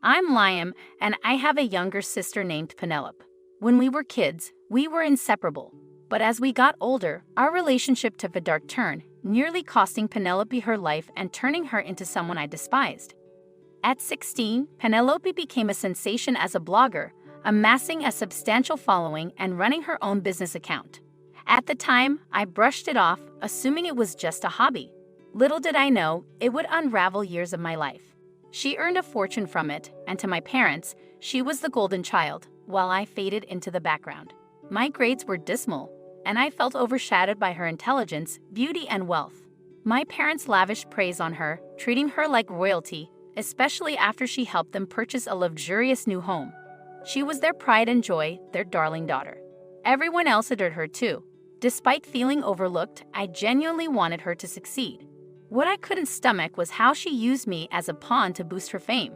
I'm Liam, and I have a younger sister named Penelope. When we were kids, we were inseparable. But as we got older, our relationship took a dark turn, nearly costing Penelope her life and turning her into someone I despised. At 16, Penelope became a sensation as a blogger, amassing a substantial following and running her own business account. At the time, I brushed it off, assuming it was just a hobby. Little did I know, it would unravel years of my life. She earned a fortune from it, and to my parents, she was the golden child, while I faded into the background. My grades were dismal, and I felt overshadowed by her intelligence, beauty, and wealth. My parents lavished praise on her, treating her like royalty, especially after she helped them purchase a luxurious new home. She was their pride and joy, their darling daughter. Everyone else adored her too. Despite feeling overlooked, I genuinely wanted her to succeed. What I couldn't stomach was how she used me as a pawn to boost her fame.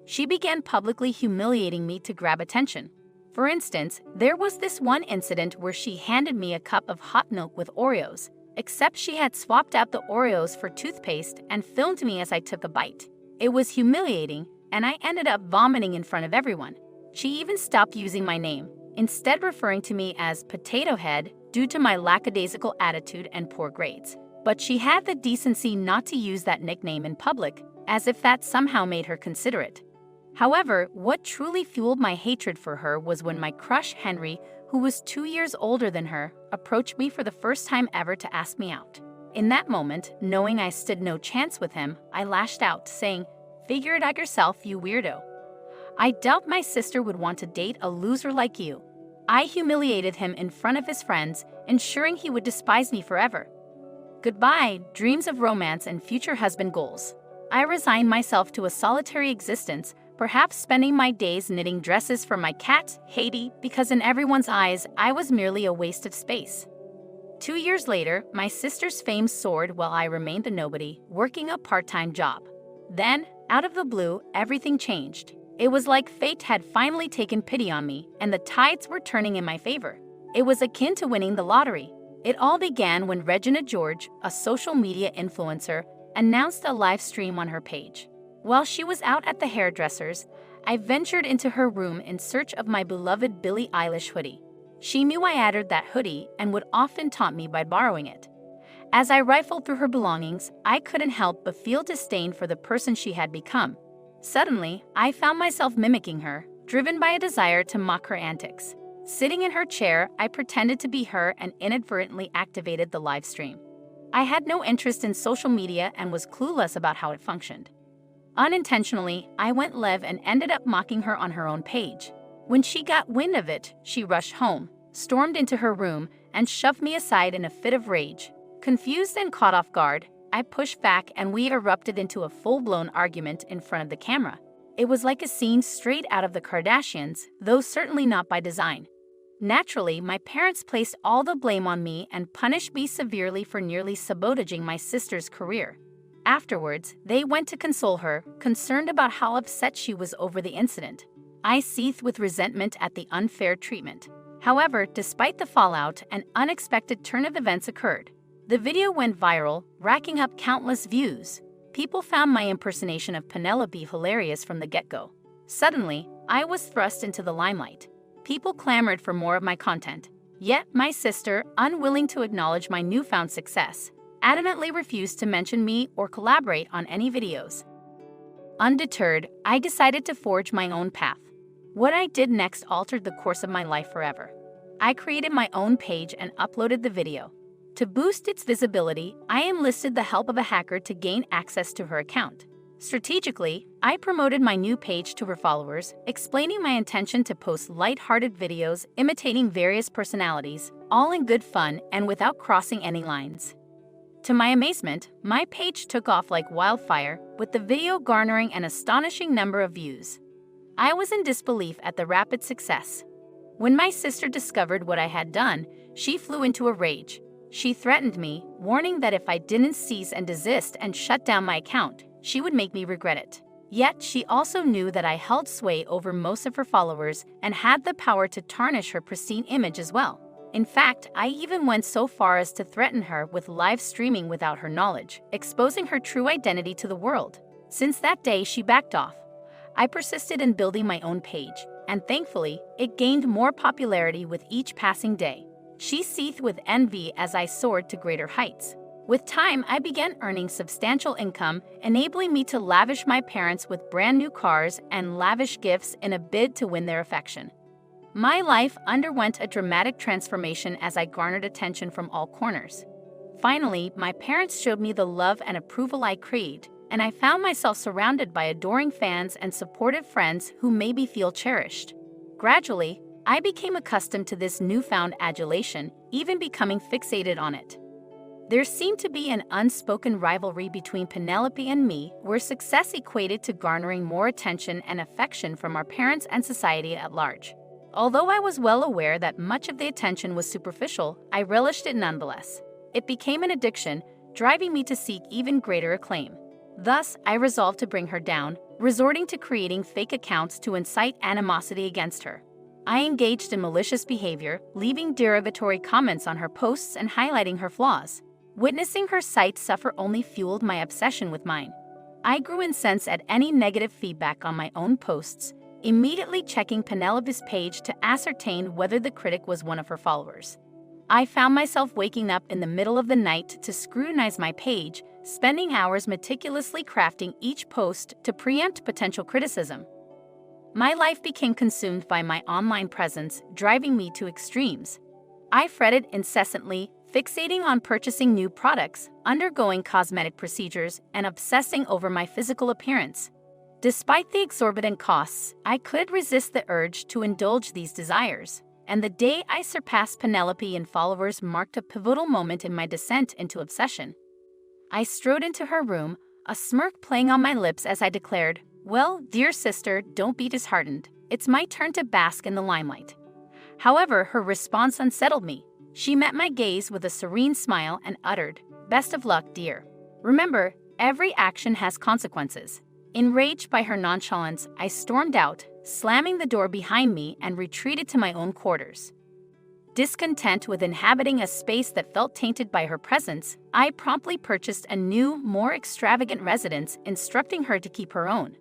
She began publicly humiliating me to grab attention. For instance, there was this one incident where she handed me a cup of hot milk with Oreos, except she had swapped out the Oreos for toothpaste and filmed me as I took a bite. It was humiliating, and I ended up vomiting in front of everyone. She even stopped using my name, instead referring to me as Potato Head due to my lackadaisical attitude and poor grades. But she had the decency not to use that nickname in public, as if that somehow made her considerate. However, what truly fueled my hatred for her was when my crush Henry, who was 2 years older than her, approached me for the first time ever to ask me out. In that moment, knowing I stood no chance with him, I lashed out, saying, "Figure it out yourself, you weirdo. I doubt my sister would want to date a loser like you." I humiliated him in front of his friends, ensuring he would despise me forever. Goodbye, dreams of romance and future husband goals. I resigned myself to a solitary existence, perhaps spending my days knitting dresses for my cat, Haiti, because in everyone's eyes, I was merely a waste of space. 2 years later, my sister's fame soared while I remained a nobody, working a part-time job. Then, out of the blue, everything changed. It was like fate had finally taken pity on me, and the tides were turning in my favor. It was akin to winning the lottery. It all began when Regina George, a social media influencer, announced a live stream on her page. While she was out at the hairdresser's, I ventured into her room in search of my beloved Billie Eilish hoodie. She knew I adored that hoodie and would often taunt me by borrowing it. As I rifled through her belongings, I couldn't help but feel disdain for the person she had become. Suddenly, I found myself mimicking her, driven by a desire to mock her antics. Sitting in her chair, I pretended to be her and inadvertently activated the live stream. I had no interest in social media and was clueless about how it functioned. Unintentionally, I went live and ended up mocking her on her own page. When she got wind of it, she rushed home, stormed into her room, and shoved me aside in a fit of rage. Confused and caught off guard, I pushed back and we erupted into a full-blown argument in front of the camera. It was like a scene straight out of the Kardashians, though certainly not by design. Naturally, my parents placed all the blame on me and punished me severely for nearly sabotaging my sister's career. Afterwards, they went to console her, concerned about how upset she was over the incident. I seethed with resentment at the unfair treatment. However, despite the fallout, an unexpected turn of events occurred. The video went viral, racking up countless views. People found my impersonation of Penelope hilarious from the get-go. Suddenly, I was thrust into the limelight. People clamored for more of my content. Yet, my sister, unwilling to acknowledge my newfound success, adamantly refused to mention me or collaborate on any videos. Undeterred, I decided to forge my own path. What I did next altered the course of my life forever. I created my own page and uploaded the video. To boost its visibility, I enlisted the help of a hacker to gain access to her account. Strategically, I promoted my new page to her followers, explaining my intention to post light-hearted videos imitating various personalities, all in good fun and without crossing any lines. To my amazement, my page took off like wildfire, with the video garnering an astonishing number of views. I was in disbelief at the rapid success. When my sister discovered what I had done, she flew into a rage. She threatened me, warning that if I didn't cease and desist and shut down my account, she would make me regret it. Yet she also knew that I held sway over most of her followers and had the power to tarnish her pristine image as well. In fact, I even went so far as to threaten her with live streaming without her knowledge, exposing her true identity to the world. Since that day, she backed off. I persisted in building my own page, and thankfully, it gained more popularity with each passing day. She seethed with envy as I soared to greater heights. With time, I began earning substantial income, enabling me to lavish my parents with brand new cars and lavish gifts in a bid to win their affection. My life underwent a dramatic transformation as I garnered attention from all corners. Finally, my parents showed me the love and approval I craved, and I found myself surrounded by adoring fans and supportive friends who made me feel cherished. Gradually, I became accustomed to this newfound adulation, even becoming fixated on it. There seemed to be an unspoken rivalry between Penelope and me, where success equated to garnering more attention and affection from our parents and society at large. Although I was well aware that much of the attention was superficial, I relished it nonetheless. It became an addiction, driving me to seek even greater acclaim. Thus, I resolved to bring her down, resorting to creating fake accounts to incite animosity against her. I engaged in malicious behavior, leaving derogatory comments on her posts and highlighting her flaws. Witnessing her sites suffer only fueled my obsession with mine. I grew incensed at any negative feedback on my own posts, immediately checking Penelope's page to ascertain whether the critic was one of her followers. I found myself waking up in the middle of the night to scrutinize my page, spending hours meticulously crafting each post to preempt potential criticism. My life became consumed by my online presence, driving me to extremes. I fretted incessantly, fixating on purchasing new products, undergoing cosmetic procedures, and obsessing over my physical appearance. Despite the exorbitant costs, I could resist the urge to indulge these desires, and the day I surpassed Penelope in followers marked a pivotal moment in my descent into obsession. I strode into her room, a smirk playing on my lips as I declared, "Well, dear sister, don't be disheartened. It's my turn to bask in the limelight." However, her response unsettled me. She met my gaze with a serene smile and uttered, "Best of luck, dear. Remember, every action has consequences." Enraged by her nonchalance, I stormed out, slamming the door behind me and retreated to my own quarters. Discontent with inhabiting a space that felt tainted by her presence, I promptly purchased a new, more extravagant residence, instructing her to keep her own.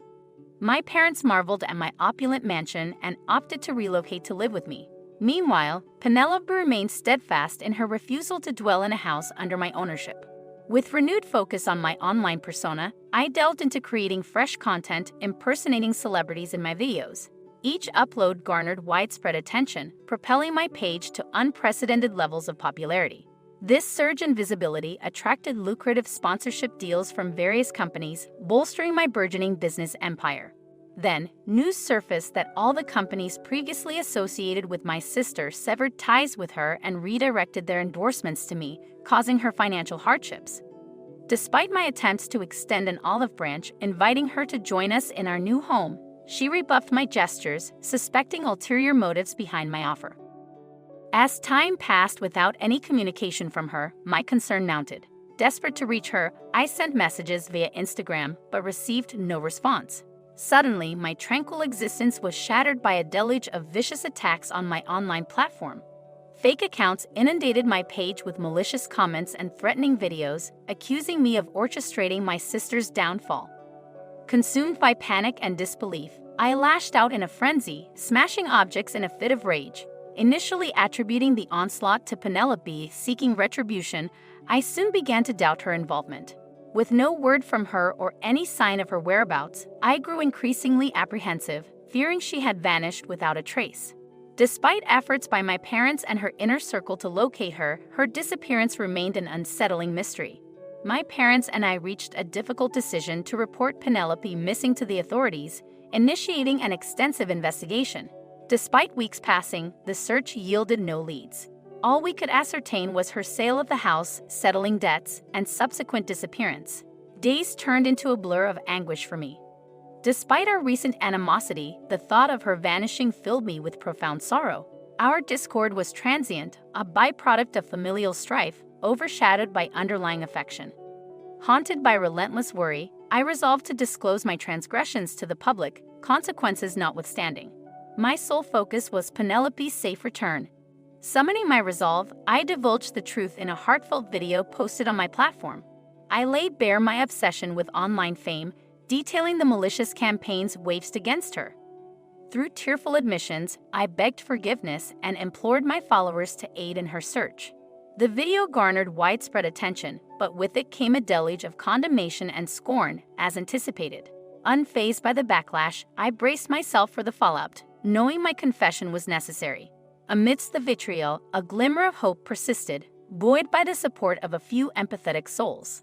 My parents marveled at my opulent mansion and opted to relocate to live with me. Meanwhile, Penelope remained steadfast in her refusal to dwell in a house under my ownership. With renewed focus on my online persona, I delved into creating fresh content, impersonating celebrities in my videos. Each upload garnered widespread attention, propelling my page to unprecedented levels of popularity. This surge in visibility attracted lucrative sponsorship deals from various companies, bolstering my burgeoning business empire. Then, news surfaced that all the companies previously associated with my sister severed ties with her and redirected their endorsements to me, causing her financial hardships. Despite my attempts to extend an olive branch, inviting her to join us in our new home, she rebuffed my gestures, suspecting ulterior motives behind my offer. As time passed without any communication from her, my concern mounted. Desperate to reach her, I sent messages via Instagram but received no response. Suddenly, my tranquil existence was shattered by a deluge of vicious attacks on my online platform. Fake accounts inundated my page with malicious comments and threatening videos, accusing me of orchestrating my sister's downfall. Consumed by panic and disbelief, I lashed out in a frenzy, smashing objects in a fit of rage. Initially attributing the onslaught to Penelope seeking retribution, I soon began to doubt her involvement. With no word from her or any sign of her whereabouts, I grew increasingly apprehensive, fearing she had vanished without a trace. Despite efforts by my parents and her inner circle to locate her, her disappearance remained an unsettling mystery. My parents and I reached a difficult decision to report Penelope missing to the authorities, initiating an extensive investigation. Despite weeks passing, the search yielded no leads. All we could ascertain was her sale of the house, settling debts, and subsequent disappearance. Days turned into a blur of anguish for me. Despite our recent animosity, the thought of her vanishing filled me with profound sorrow. Our discord was transient, a byproduct of familial strife, overshadowed by underlying affection. Haunted by relentless worry, I resolved to disclose my transgressions to the public, consequences notwithstanding. My sole focus was Penelope's safe return. Summoning my resolve, I divulged the truth in a heartfelt video posted on my platform. I laid bare my obsession with online fame, detailing the malicious campaigns waged against her. Through tearful admissions, I begged forgiveness and implored my followers to aid in her search. The video garnered widespread attention, but with it came a deluge of condemnation and scorn, as anticipated. Unfazed by the backlash, I braced myself for the fallout, knowing my confession was necessary. Amidst the vitriol, a glimmer of hope persisted, buoyed by the support of a few empathetic souls.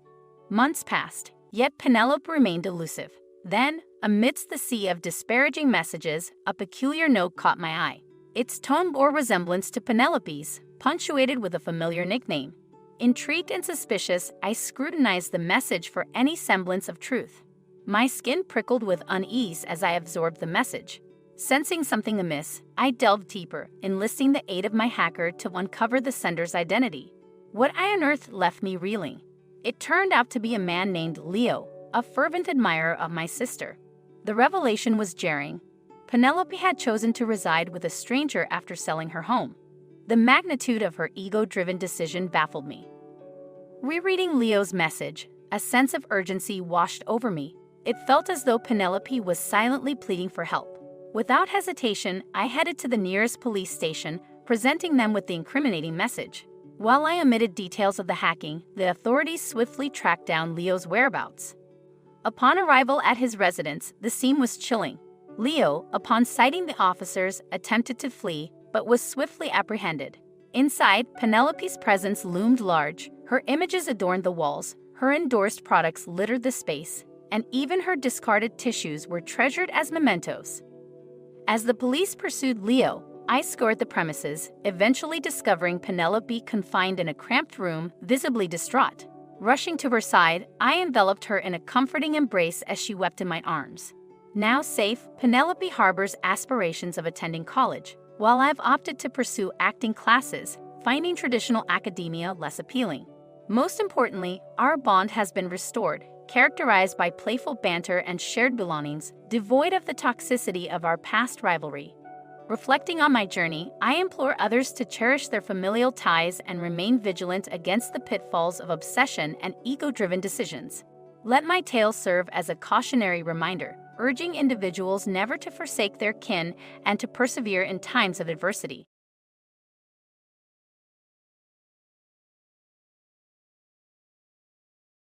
Months passed, yet Penelope remained elusive. Then, amidst the sea of disparaging messages, a peculiar note caught my eye. Its tone bore resemblance to Penelope's, punctuated with a familiar nickname. Intrigued and suspicious, I scrutinized the message for any semblance of truth. My skin prickled with unease as I absorbed the message. Sensing something amiss, I delved deeper, enlisting the aid of my hacker to uncover the sender's identity. What I unearthed left me reeling. It turned out to be a man named Leo, a fervent admirer of my sister. The revelation was jarring. Penelope had chosen to reside with a stranger after selling her home. The magnitude of her ego-driven decision baffled me. Rereading Leo's message, a sense of urgency washed over me. It felt as though Penelope was silently pleading for help. Without hesitation, I headed to the nearest police station, presenting them with the incriminating message. While I omitted details of the hacking, the authorities swiftly tracked down Leo's whereabouts. Upon arrival at his residence, the scene was chilling. Leo, upon sighting the officers, attempted to flee, but was swiftly apprehended. Inside, Penelope's presence loomed large. Her images adorned the walls, her endorsed products littered the space, and even her discarded tissues were treasured as mementos. As the police pursued Leo, I scoured the premises, eventually discovering Penelope confined in a cramped room, visibly distraught. Rushing to her side, I enveloped her in a comforting embrace as she wept in my arms. Now safe, Penelope harbors aspirations of attending college, while I've opted to pursue acting classes, finding traditional academia less appealing. Most importantly, our bond has been restored, characterized by playful banter and shared belongings, devoid of the toxicity of our past rivalry. Reflecting on my journey, I implore others to cherish their familial ties and remain vigilant against the pitfalls of obsession and ego-driven decisions. Let my tale serve as a cautionary reminder, urging individuals never to forsake their kin and to persevere in times of adversity.